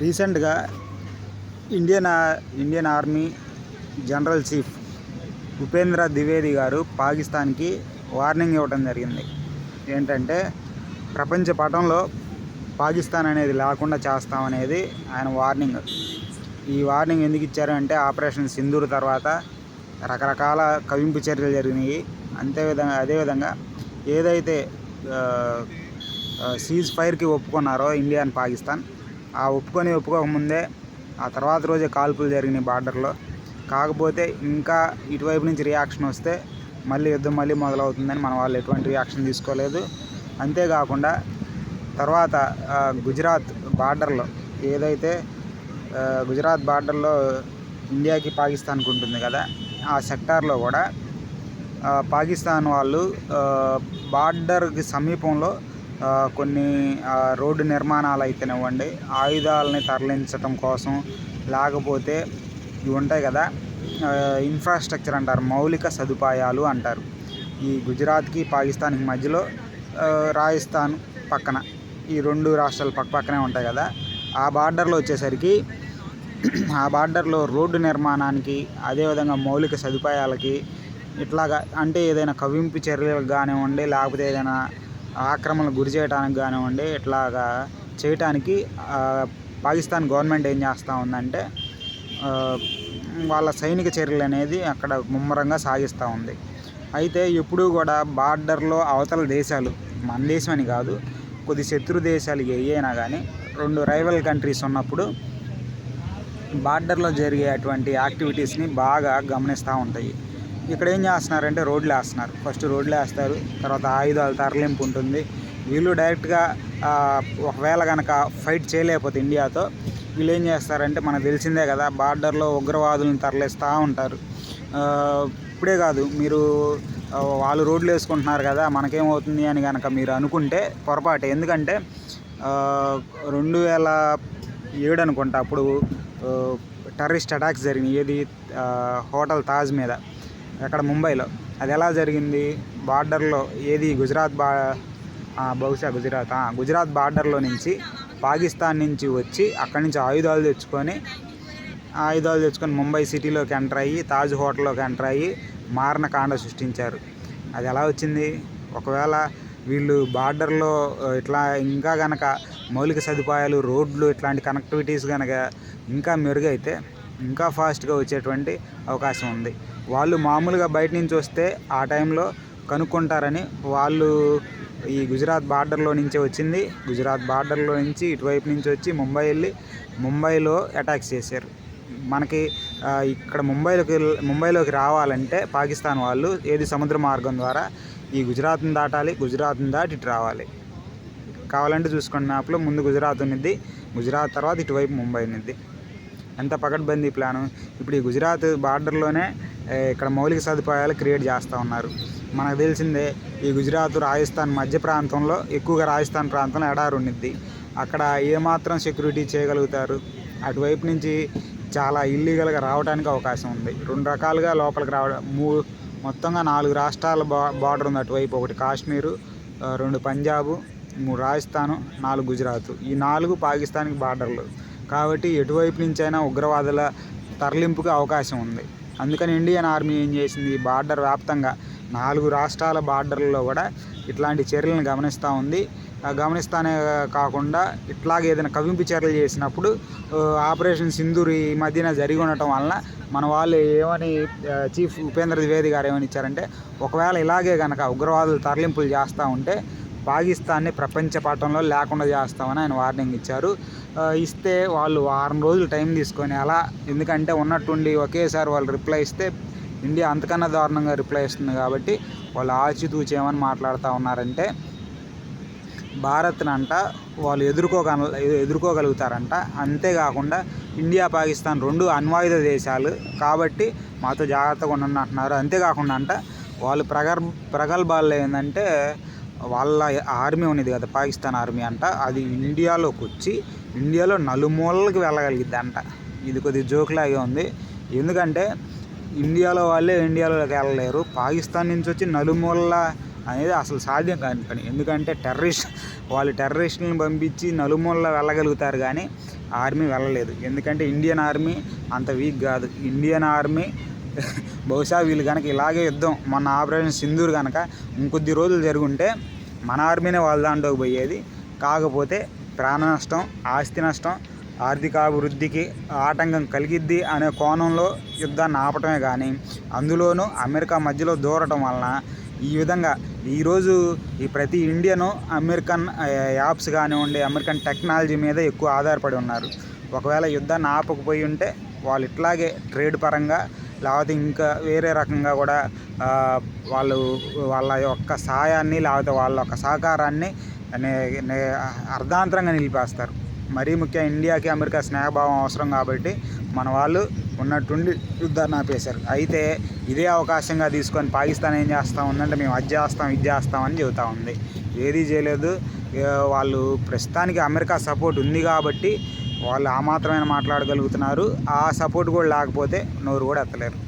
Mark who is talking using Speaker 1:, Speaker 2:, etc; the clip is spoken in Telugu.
Speaker 1: రీసెంట్గా Indian army general chief Upendra Dwivedi గారు పాకిస్తాన్కి వార్నింగ్ ఇవ్వడం జరిగింది. ఏంటంటే ప్రపంచ పటంలో పాకిస్తాన్ అనేది లేకుండా చేస్తామనేది ఆయన వార్నింగ్. ఈ వార్నింగ్ ఎందుకు ఇచ్చారు అంటే ఆపరేషన్ సింధూర్ తర్వాత రకరకాల కవింపు చర్యలు జరిగినాయి. అదేవిధంగా ఏదైతే సీజ్ ఫైర్కి ఒప్పుకున్నారో ఇండియా అండ్ పాకిస్తాన్, ఆ ఒప్పుకోకముందే ఆ తర్వాత రోజే కాల్పులు జరిగినాయి బార్డర్లో. కాకపోతే ఇంకా ఇటువైపు నుంచి రియాక్షన్ వస్తే యుద్ధం మొదలవుతుందని మన వాళ్ళు ఎటువంటి రియాక్షన్ తీసుకోలేదు. అంతేకాకుండా తర్వాత గుజరాత్ బార్డర్లో ఏదైతే గుజరాత్ బార్డర్లో ఇండియాకి పాకిస్తాన్కి ఉంటుంది కదా, ఆ సెక్టార్లో కూడా పాకిస్తాన్ వాళ్ళు బార్డర్కి సమీపంలో కొన్ని రోడ్డు నిర్మాణాలు అయితేనివ్వండి, ఆయుధాలని తరలించడం కోసం, లేకపోతే ఇవి ఉంటాయి కదా ఇన్ఫ్రాస్ట్రక్చర్ అంటారు, మౌలిక సదుపాయాలు అంటారు. ఈ గుజరాత్కి పాకిస్తాన్కి మధ్యలో రాజస్థాన్ పక్కన ఈ రెండు రాష్ట్రాలు పక్కనే ఉంటాయి కదా, ఆ బార్డర్లో వచ్చేసరికి ఆ బార్డర్లో రోడ్డు నిర్మాణానికి, అదేవిధంగా మౌలిక సదుపాయాలకి, ఇట్లాగా అంటే ఏదైనా కవింపు చర్యలకు కానివ్వండి, లేకపోతే ఏదైనా ఆక్రమణకు గురి చేయడానికి కానివ్వండి, ఇట్లాగా చేయటానికి పాకిస్తాన్ గవర్నమెంట్ ఏం చేస్తూ ఉందంటే వాళ్ళ సైనిక చర్యలు అనేది అక్కడ ముమ్మరంగా సాగిస్తూ ఉంది. అయితే ఎప్పుడూ కూడా బార్డర్లో అవతల దేశాలు, మన దేశం అని కాదు, కొద్ది శత్రు దేశాలు ఏవైనా కానీ, రెండు రైవల్ కంట్రీస్ ఉన్నప్పుడు బార్డర్లో జరిగే అటువంటి యాక్టివిటీస్ని బాగా గమనిస్తూ ఉంటాయి. ఇక్కడ ఏం చేస్తున్నారంటే రోడ్లు వేస్తున్నారు. ఫస్ట్ రోడ్లు వేస్తారు, తర్వాత ఆయుధాల తరలింపు ఉంటుంది. వీళ్ళు డైరెక్ట్గా ఒకవేళ కనుక ఫైట్ చేయలేకపోతే ఇండియాతో, వీళ్ళు ఏం చేస్తారంటే మనకు తెలిసిందే కదా, బార్డర్లో ఉగ్రవాదులను తరలిస్తూ ఉంటారు. ఇప్పుడే కాదు, మీరు వాళ్ళు రోడ్లు వేసుకుంటున్నారు కదా మనకేమవుతుంది అని కనుక మీరు అనుకుంటే పొరపాటే. ఎందుకంటే 2007 అనుకుంటా అప్పుడు టెర్రరిస్ట్ అటాక్స్ జరిగినాయి. ఏది హోటల్ తాజ్ మీద, అక్కడ ముంబైలో. అది ఎలా జరిగింది? బార్డర్లో ఏది గుజరాత్ బార్డర్లో నుంచి పాకిస్తాన్ నుంచి వచ్చి అక్కడి నుంచి ఆయుధాలు తెచ్చుకొని ముంబై సిటీలోకి ఎంటర్ అయ్యి, తాజ్ హోటల్లోకి ఎంటర్ అయ్యి మారణకాండ సృష్టించారు. అది ఎలా వచ్చింది? ఒకవేళ వీళ్ళు బార్డర్లో ఇట్లా ఇంకా కనుక మౌలిక సదుపాయాలు, రోడ్లు, ఇట్లాంటి కనెక్టివిటీస్ కనుక ఇంకా మెరుగైతే ఇంకా ఫాస్ట్గా వచ్చేటువంటి అవకాశం ఉంది. వాళ్ళు మామూలుగా బయట నుంచి వస్తే ఆ టైంలో కనుక్కుంటారని వాళ్ళు ఈ గుజరాత్ బార్డర్లో నుంచే వచ్చింది. గుజరాత్ బార్డర్లో నుంచి ఇటువైపు నుంచి వచ్చి ముంబైలో అటాక్స్ చేశారు. మనకి ఇక్కడ ముంబైలోకి రావాలంటే పాకిస్తాన్ వాళ్ళు ఏది సముద్ర మార్గం ద్వారా ఈ గుజరాత్ని దాటాలి, గుజరాత్ని దాటి ఇటు రావాలి. కావాలంటే చూసుకోండి మ్యాప్లో, ముందు గుజరాత్ ఉన్నది, గుజరాత్ తర్వాత ఇటువైపు ముంబై ఉన్నది. ఎంత పకడ్బందీ ప్లాను. ఇప్పుడు ఈ గుజరాత్ బార్డర్లోనే ఇక్కడ మౌలిక సదుపాయాలు క్రియేట్ చేస్తూ ఉన్నారు. మనకు తెలిసిందే, ఈ గుజరాత్ రాజస్థాన్ మధ్య ప్రాంతంలో, ఎక్కువగా రాజస్థాన్ ప్రాంతంలో ఎడారి ఉన్నది. అక్కడ ఏమాత్రం సెక్యూరిటీ చేయగలుగుతారు? అటువైపు నుంచి చాలా ఇల్లీగల్గా రావడానికి అవకాశం ఉంది. రెండు రకాలుగా లోపలికి రావడం, మొత్తంగా 4 రాష్ట్రాల బార్డర్ ఉంది అటువైపు. ఒకటి కాశ్మీరు, 2 పంజాబు, 3 రాజస్థాను, 4 గుజరాత్. ఈ 4 పాకిస్తాన్కి బార్డర్లు కాబట్టి ఎటువైపు నుంచైనా ఉగ్రవాదుల తరలింపుకి అవకాశం ఉంది. అందుకని ఇండియన్ ఆర్మీ ఏం చేసింది, బార్డర్ వ్యాప్తంగా 4 రాష్ట్రాల బార్డర్లలో కూడా ఇట్లాంటి చర్యలను గమనిస్తూ ఉంది. గమనిస్తానే కాకుండా ఇట్లాగే ఏదైనా కవింపు చర్యలు చేసినప్పుడు ఆపరేషన్ సింధూర్ ఈ మధ్యన జరిగి ఉండటం వలన మన వాళ్ళు ఏమని చీఫ్ ఉపేంద్ర ద్వివేది గారు ఏమని ఇచ్చారంటే, ఒకవేళ ఇలాగే కనుక ఉగ్రవాదులు తరలింపులు చేస్తూ ఉంటే పాకిస్తాన్ని ప్రపంచ పటంలో లేకుండా చేస్తామని ఆయన వార్నింగ్ ఇచ్చారు. ఇస్తే వాళ్ళు వారం రోజులు టైం తీసుకొని అలా, ఎందుకంటే ఉన్నట్టుండి ఒకేసారి వాళ్ళు రిప్లై ఇస్తే ఇండియా అంతకన్నా దారుణంగా రిప్లై ఇస్తుంది. కాబట్టి వాళ్ళు ఆచితూచి ఏమని మాట్లాడుతూ ఉన్నారంటే, భారత్నంట వాళ్ళు ఎదుర్కోగలుగుతారంట. అంతేకాకుండా ఇండియా పాకిస్తాన్ 2 అణ్వాయుధ దేశాలు కాబట్టి మాతో జాగ్రత్తగా ఉండండి అంటున్నారు. అంతేకాకుండా అంట వాళ్ళు ప్రగల్భాలు ఏంటంటే, వాళ్ళ ఆర్మీ ఉన్నది కదా పాకిస్తాన్ ఆర్మీ అంట, అది ఇండియాలోకి వచ్చి ఇండియాలో నలుమూలలకు వెళ్ళగలిగిద్ది అంట. ఇది కొద్దిగా జోక్లాగే ఉంది. ఎందుకంటే ఇండియాలో వాళ్ళే ఇండియాలోకి వెళ్ళలేరు, పాకిస్తాన్ నుంచి వచ్చి నలుమూలల అనేది అసలు సాధ్యం కాని పని. ఎందుకంటే వాళ్ళు టెర్రరిస్టులను పంపించి నలుమూలలా వెళ్ళగలుగుతారు, కానీ ఆర్మీ వెళ్ళలేదు. ఎందుకంటే ఇండియన్ ఆర్మీ అంత వీక్ కాదు. ఇండియన్ ఆర్మీ బహుశా వీళ్ళు కనుక ఇలాగే యుద్ధం మొన్న ఆపరేషన్ సింధూర్ కనుక ఇంకొద్ది రోజులు జరుగుంటే మన ఆర్మీనే వాళ్ళ దాంట్లోకి పోయేది. కాకపోతే ప్రాణ నష్టం, ఆస్తి నష్టం, ఆర్థికాభివృద్ధికి ఆటంకం కలిగిద్ది అనే కోణంలో యుద్ధాన్ని ఆపటమే కానీ, అందులోనూ అమెరికా మధ్యలో దూరటం వలన ఈ విధంగా ఈరోజు ఈ ప్రతి ఇండియను అమెరికన్ యాప్స్ కానివ్వండి, అమెరికన్ టెక్నాలజీ మీద ఎక్కువ ఆధారపడి ఉన్నారు. ఒకవేళ యుద్ధాన్ని ఆపకపోయి ఉంటే వాళ్ళు ఇట్లాగే ట్రేడ్ పరంగా లేకపోతే ఇంకా వేరే రకంగా కూడా వాళ్ళ యొక్క సహాయాన్ని లేకపోతే వాళ్ళ యొక్క సహకారాన్ని అర్ధాంతరంగా నిలిపేస్తారు. మరీ ముఖ్యంగా ఇండియాకి అమెరికా స్నేహభావం అవసరం కాబట్టి మన వాళ్ళు ఉన్నట్టుండి యుద్ధాన్ని ఆపేశారు. అయితే ఇదే అవకాశంగా తీసుకొని పాకిస్తాన్ ఏం చేస్తూ ఉందంటే మేము అది చేస్తాం ఇది చేస్తామని చెబుతూ ఉంది. ఏదీ చేయలేదు. వాళ్ళు ప్రస్తుతానికి అమెరికా సపోర్ట్ ఉంది కాబట్టి వాళ్ళు ఆ మాత్రమే మాట్లాడగలుగుతున్నారు. ఆ సపోర్ట్ కూడా లేకపోతే నోరు కూడా ఎత్తలేరు.